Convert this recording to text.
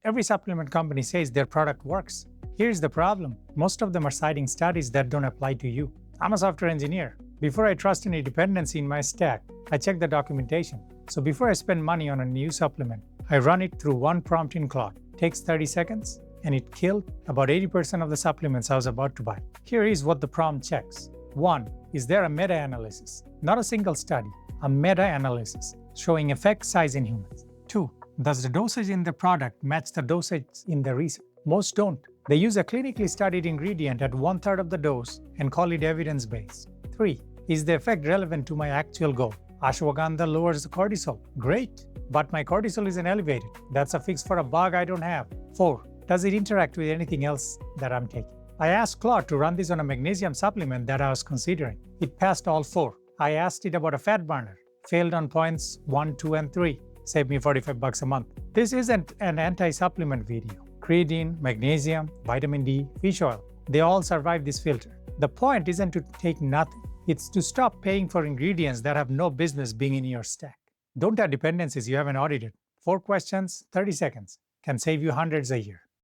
Every supplement company says their product works. Here's the problem. Most of them are citing studies that don't apply to you. I'm a software engineer. Before I trust any dependency in my stack, I check the documentation. So before I spend money on a new supplement, I run it through one prompt in Claude. Takes 30 seconds, and it killed about 80% of the supplements I was about to buy. Here is what the prompt checks. 1. Is there a meta-analysis? Not a single study, a meta-analysis showing effect size in humans. 2. Does the dosage in the product match the dosage in the research? Most don't. They use a clinically studied ingredient at 1/3 of the dose and call it evidence-based. 3. Is the effect relevant to my actual goal? Ashwagandha lowers the cortisol. Great, but my cortisol isn't elevated. That's a fix for a bug I don't have. 4. Does it interact with anything else that I'm taking? I asked Claude to run this on a magnesium supplement that I was considering. It passed all 4. I asked it about a fat burner. Failed on points 1, 2, and 3. Saved me $45 a month. This isn't an anti-supplement video. Creatine, magnesium, vitamin D, fish oil, they all survive this filter. The point isn't to take nothing. It's to stop paying for ingredients that have no business being in your stack. Don't have dependencies you haven't audited. 4 questions, 30 seconds can save you hundreds a year.